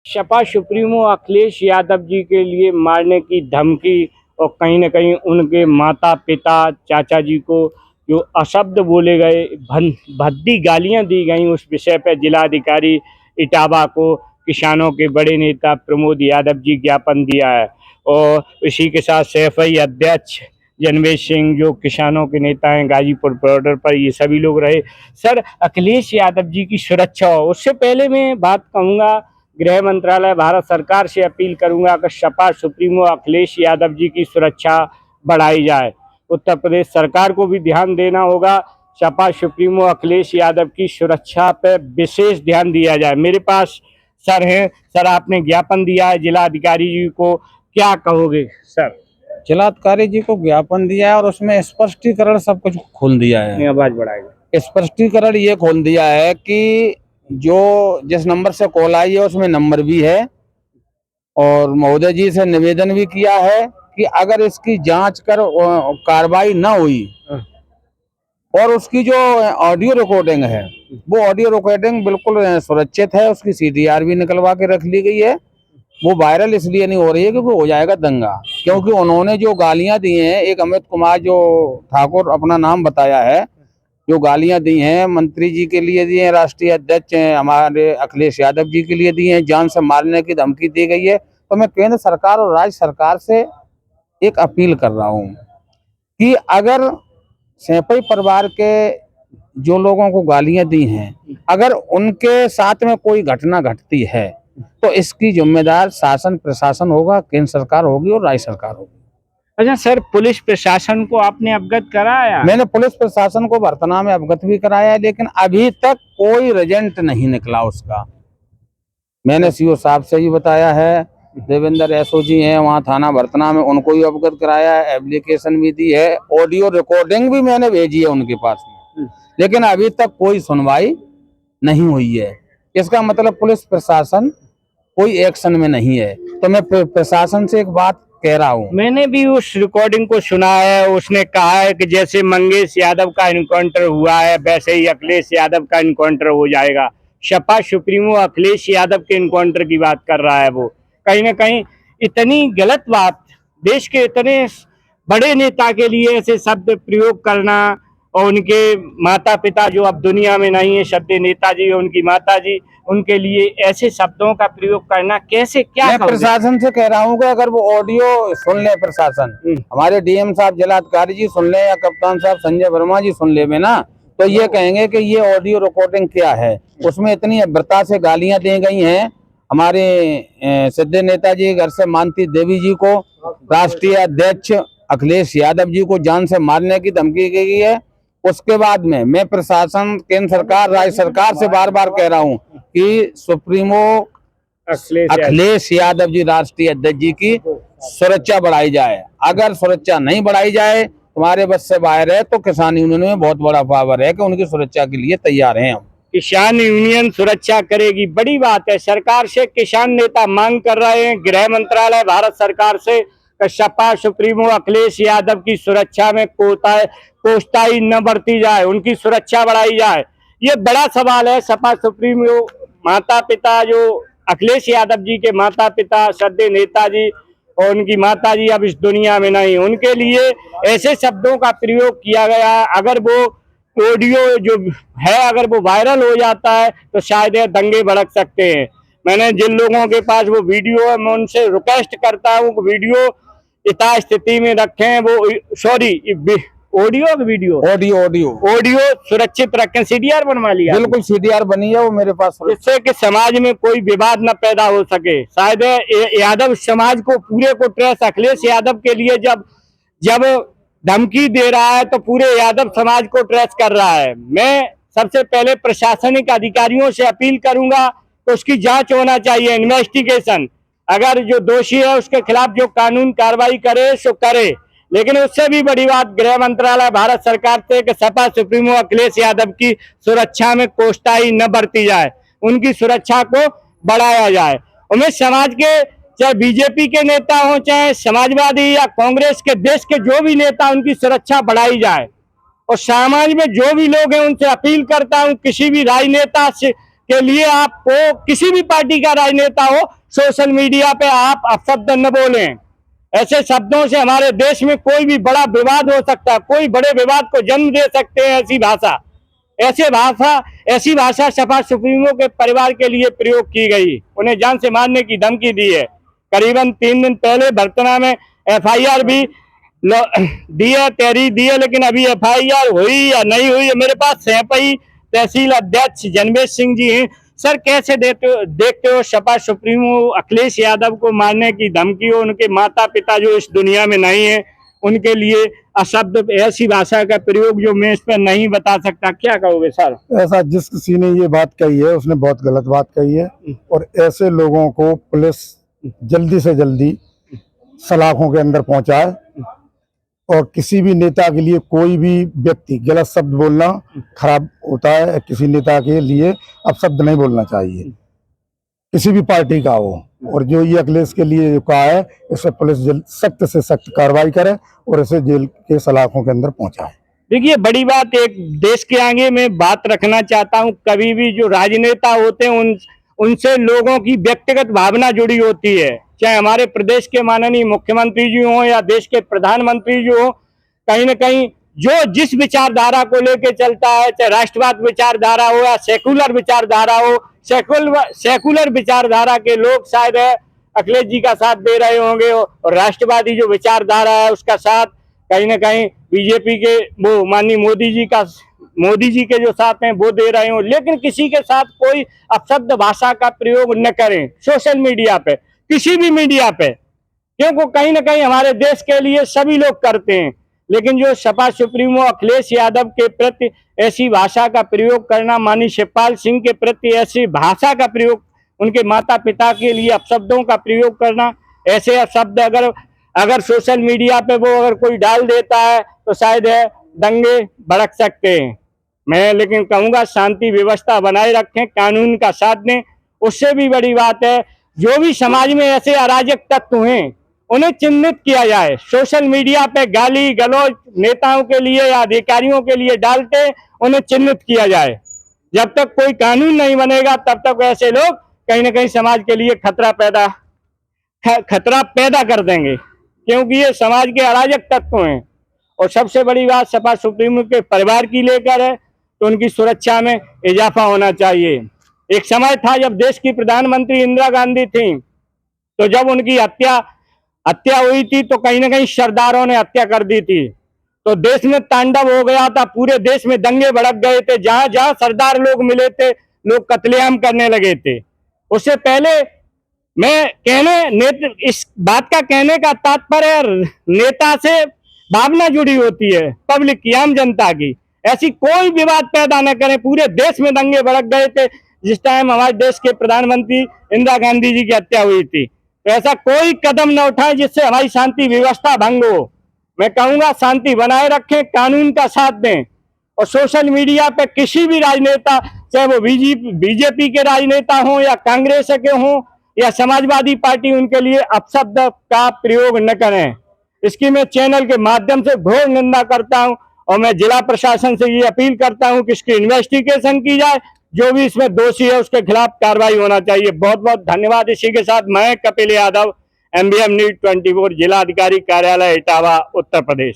Sapa supremo Akhilesh Yadav ji के लिए मारने की धमकी और कहीं न कहीं उनके माता पिता चाचा जी को जो अशब्द बोले गए, भद्दी गालियां दी गई, उस विषय पर जिलाधिकारी इटावा को किसानों के बड़े नेता प्रमोद यादव जी ज्ञापन दिया है। और इसी के साथ सैफई अध्यक्ष जनवेश सिंह जो किसानों के नेता हैं गाजीपुर बॉर्डर पर, ये सभी लोग रहे। सर, अखिलेश यादव जी की सुरक्षा हो, उससे पहले मैं बात कहूँगा, गृह मंत्रालय भारत सरकार से अपील करूंगा कि सपा सुप्रीमो अखिलेश यादव जी की सुरक्षा बढ़ाई जाए। उत्तर प्रदेश सरकार को भी ध्यान देना होगा, सपा सुप्रीमो अखिलेश यादव की सुरक्षा पर विशेष ध्यान दिया जाए। मेरे पास सर हैं, सर आपने ज्ञापन दिया है जिलाधिकारी जी को, क्या कहोगे सर? जिलाधिकारी जी को ज्ञापन दिया है और उसमें स्पष्टीकरण सब कुछ खोल दिया है। आवाज बढ़ाएगा। स्पष्टीकरण ये खोल दिया है कि जो जिस नंबर से कॉल आई है उसमें नंबर भी है, और महोदय जी से निवेदन भी किया है कि अगर इसकी जांच कर कार्रवाई न हुई और उसकी जो ऑडियो रिकॉर्डिंग है वो ऑडियो रिकॉर्डिंग बिल्कुल सुरक्षित है, उसकी सीडीआर भी निकलवा के रख ली गई है। वो वायरल इसलिए नहीं हो रही है क्योंकि हो जाएगा दंगा, क्योंकि उन्होंने जो गालियां दी हैं, एक अमित कुमार जो ठाकुर अपना नाम बताया है, जो गालियां दी हैं मंत्री जी के लिए दी हैं, राष्ट्रीय अध्यक्ष हमारे अखिलेश यादव जी के लिए दी हैं, जान से मारने की धमकी दी गई है। तो मैं केंद्र सरकार और राज्य सरकार से एक अपील कर रहा हूँ कि अगर सैफई परिवार के जो लोगों को गालियां दी हैं, अगर उनके साथ में कोई घटना घटती है तो इसकी जिम्मेदार शासन प्रशासन होगा, केंद्र सरकार होगी और राज्य सरकार होगी। अच्छा सर, पुलिस प्रशासन को आपने अवगत कराया? मैंने पुलिस प्रशासन को भर्तना में अवगत भी कराया है, लेकिन अभी तक कोई रिजल्ट नहीं निकला उसका। मैंने सीओ साहब से भी बताया है, देवेंद्र एसओ जी हैं वहाँ थाना भर्तना में, उनको भी अवगत कराया है, एप्लीकेशन भी दी है, ऑडियो रिकॉर्डिंग भी मैंने भेजी है उनके पास में, लेकिन अभी तक कोई सुनवाई नहीं हुई है। इसका मतलब पुलिस प्रशासन कोई एक्शन में नहीं है। तो मैं प्रशासन से एक बात कह रहा हूँ, मैंने भी उस रिकॉर्डिंग को सुना है। उसने कहा है कि जैसे मंगेश यादव का इनकाउंटर हुआ है वैसे ही अखिलेश यादव का इनकाउंटर हो जाएगा। सपा सुप्रीमो अखिलेश यादव के इनकाउंटर की बात कर रहा है वो। कहीं ना कहीं इतनी गलत बात, देश के इतने बड़े नेता के लिए ऐसे शब्द प्रयोग करना, और उनके माता पिता जो अब दुनिया में नहीं है, शब्द नेताजी और उनकी माता जी, उनके लिए ऐसे शब्दों का प्रयोग करना कैसे, क्या? मैं प्रशासन से कह रहा हूँ कि अगर वो ऑडियो सुन ले प्रशासन, हमारे डीएम साहब जिलाधिकारी जी सुन ले या कप्तान साहब संजय वर्मा जी सुन ले ना, तो ये कहेंगे कि ये ऑडियो रिकॉर्डिंग क्या है। उसमें इतनी अभद्रता से गालियां दी गई हैं हमारे सिद्धे नेताजी घर से मानती देवी जी को, राष्ट्रीय अध्यक्ष अखिलेश यादव जी को जान से मारने की धमकी दी गई है। उसके बाद में मैं प्रशासन, केंद्र सरकार, राज्य सरकार से बार बार कह रहा हूं कि सुप्रीमो अखिलेश यादव जी राष्ट्रीय अध्यक्ष जी की सुरक्षा बढ़ाई जाए। अगर सुरक्षा नहीं बढ़ाई जाए, तुम्हारे बस से बाहर है, तो किसान यूनियन में बहुत बड़ा पावर है कि उनकी सुरक्षा के लिए तैयार हैं हम। किसान यूनियन सुरक्षा करेगी, बड़ी बात है। सरकार से किसान नेता मांग कर रहे हैं, गृह मंत्रालय भारत सरकार से, सपा सुप्रीमो अखिलेश यादव की सुरक्षा में कोताही न बरती जाए, उनकी सुरक्षा बढ़ाई जाए। ये बड़ा सवाल है। सपा सुप्रीमो माता पिता, जो अखिलेश यादव जी के माता पिता श्रद्धेय नेताजी और उनकी माता जी अब इस दुनिया में नहीं, उनके लिए ऐसे शब्दों का प्रयोग किया गया। अगर वो ऑडियो जो है अगर वो वायरल हो जाता है तो शायद ये दंगे भड़क सकते हैं। मैंने जिन लोगों के पास वो वीडियो है, मैं उनसे रिक्वेस्ट करता हूँ कि वीडियो यथा स्थिति में रखें, वो सॉरी ऑडियो ऑडियो सुरक्षित रखें। सीडीआर बनवा लिया? बिल्कुल सीडीआर बनी है वो मेरे पास, जिससे कि समाज में कोई विवाद न पैदा हो सके। शायद यादव समाज को पूरे को ट्रेस अखिलेश यादव के लिए जब धमकी दे रहा है तो पूरे यादव समाज को ट्रेस कर रहा है। मैं सबसे पहले प्रशासनिक अधिकारियों से अपील करूंगा तो उसकी जांच होना चाहिए, इन्वेस्टिगेशन। अगर जो दोषी है उसके खिलाफ जो कानून कार्रवाई करे सो करे, लेकिन उससे भी बड़ी बात गृह मंत्रालय भारत सरकार से कि सपा सुप्रीमो अखिलेश यादव की सुरक्षा में कोताही न बरती जाए, उनकी सुरक्षा को बढ़ाया जाए। और मैं समाज के, चाहे बीजेपी के नेता हो, चाहे समाजवादी या कांग्रेस के, देश के जो भी नेता, उनकी सुरक्षा बढ़ाई जाए। और समाज में जो भी लोग हैं उनसे अपील करता हूं, किसी भी राजनेता से के लिए आपको किसी भी पार्टी का राजनेता हो, सोशल मीडिया पे आप अपशब्द न बोलें। ऐसे शब्दों से हमारे देश में कोई भी बड़ा विवाद हो सकता है, कोई बड़े विवाद को जन्म दे सकते हैं। ऐसी भाषा सपा सुप्रीमो के परिवार के लिए प्रयोग की गई, उन्हें जान से मारने की धमकी दी है। करीबन 3 दिन पहले भरतना में FIR भी दी है, तहरीर दी है, लेकिन अभी FIR हुई या नहीं हुई है। मेरे पास सैंपई तहसील अध्यक्ष जनवेश सिंह जी हैं। सर, कैसे देखते हो सपा सुप्रीमो अखिलेश यादव को मारने की धमकी हो? उनके माता पिता जो इस दुनिया में नहीं है, उनके लिए अशब्द ऐसी भाषा का प्रयोग जो मैं इस पर नहीं बता सकता, क्या कहोगे सर? ऐसा जिस किसी ने ये बात कही है उसने बहुत गलत बात कही है, और ऐसे लोगों को पुलिस जल्दी से जल्दी सलाखों के अंदर पहुंचाए। और किसी भी नेता के लिए कोई भी व्यक्ति गलत शब्द बोलना खराब होता है, किसी नेता के लिए अपशब्द नहीं बोलना चाहिए, किसी भी पार्टी का हो। और जो ये अखिलेश के लिए कहा है, इसे पुलिस सख्त से सख्त कार्रवाई करे और इसे जेल के सलाखों के अंदर पहुंचाए। देखिए, बड़ी बात एक देश के आगे मैं बात रखना चाहता हूं, कभी भी जो राजनेता होते हैं उनसे लोगों की व्यक्तिगत भावना जुड़ी होती है। चाहे हमारे प्रदेश के माननीय मुख्यमंत्री जी हो या देश के प्रधानमंत्री जी हो, कहीं ना कहीं जो जिस विचारधारा को लेकर चलता है, चाहे राष्ट्रवाद विचारधारा हो या सेकुलर विचारधारा हो, सेकुलर विचारधारा के लोग शायद अखिलेश जी का साथ दे रहे होंगे, और राष्ट्रवादी जो विचारधारा है उसका साथ कहीं ना कहीं बीजेपी के वो माननीय मोदी जी के जो साथ हैं वो दे रहे हो। लेकिन किसी के साथ कोई अपशब्द भाषा का प्रयोग न करें सोशल मीडिया पे, किसी भी मीडिया पे, क्योंकि कहीं ना कहीं हमारे देश के लिए सभी लोग करते हैं। लेकिन जो सपा सुप्रीमो अखिलेश यादव के प्रति ऐसी भाषा का प्रयोग करना, माननीय शिवपाल सिंह के प्रति ऐसी भाषा का प्रयोग, उनके माता पिता के लिए अपशब्दों का प्रयोग करना, ऐसे अपशब्द अगर सोशल मीडिया पे वो अगर कोई डाल देता है तो शायद दंगे भड़क सकते हैं। मैं लेकिन कहूँगा शांति व्यवस्था बनाए रखें, कानून का साथ दें। उससे भी बड़ी बात है, जो भी समाज में ऐसे अराजक तत्व हैं उन्हें चिन्हित किया जाए। सोशल मीडिया पे गाली गलौज नेताओं के लिए या अधिकारियों के लिए डालते, उन्हें चिन्हित किया जाए। जब तक कोई कानून नहीं बनेगा तब तक ऐसे लोग कहीं ना कहीं समाज के लिए खतरा पैदा कर देंगे, क्योंकि ये समाज के अराजक तत्व हैं। और सबसे बड़ी बात सपा सुप्रीमो के परिवार की लेकर है, तो उनकी सुरक्षा में इजाफा होना चाहिए। एक समय था जब देश की प्रधानमंत्री इंदिरा गांधी थी, तो जब उनकी हत्या हुई थी तो कहीं ना कहीं सरदारों ने हत्या कर दी थी, तो देश में तांडव हो गया था, पूरे देश में दंगे भड़क गए थे। जहां जहां सरदार लोग मिले थे, लोग कत्लेआम करने लगे थे। उससे पहले इस बात का कहने का तात्पर्य नेता से भावना जुड़ी होती है, पब्लिक की, आम जनता की। ऐसी कोई विवाद पैदा न करें। पूरे देश में दंगे भड़क गए थे जिस टाइम हमारे देश के प्रधानमंत्री इंदिरा गांधी जी की हत्या हुई थी, तो ऐसा कोई कदम न उठाएं जिससे हमारी शांति व्यवस्था भंग हो। मैं कहूंगा शांति बनाए रखें, कानून का साथ दें, और सोशल मीडिया पे किसी भी राजनेता, चाहे वो बीजेपी के राजनेता हों या कांग्रेस के हों या समाजवादी पार्टी, उनके लिए अपशब्द का प्रयोग न करें। इसकी मैं चैनल के माध्यम से घोर निंदा करता हूं, और मैं जिला प्रशासन से ये अपील करता हूं कि इसकी इन्वेस्टिगेशन की जाए, जो भी इसमें दोषी है उसके खिलाफ कार्रवाई होना चाहिए। बहुत बहुत धन्यवाद। इसी के साथ मैं कपिल यादव, MBM न्यूज़ 24, जिला अधिकारी कार्यालय इटावा, उत्तर प्रदेश।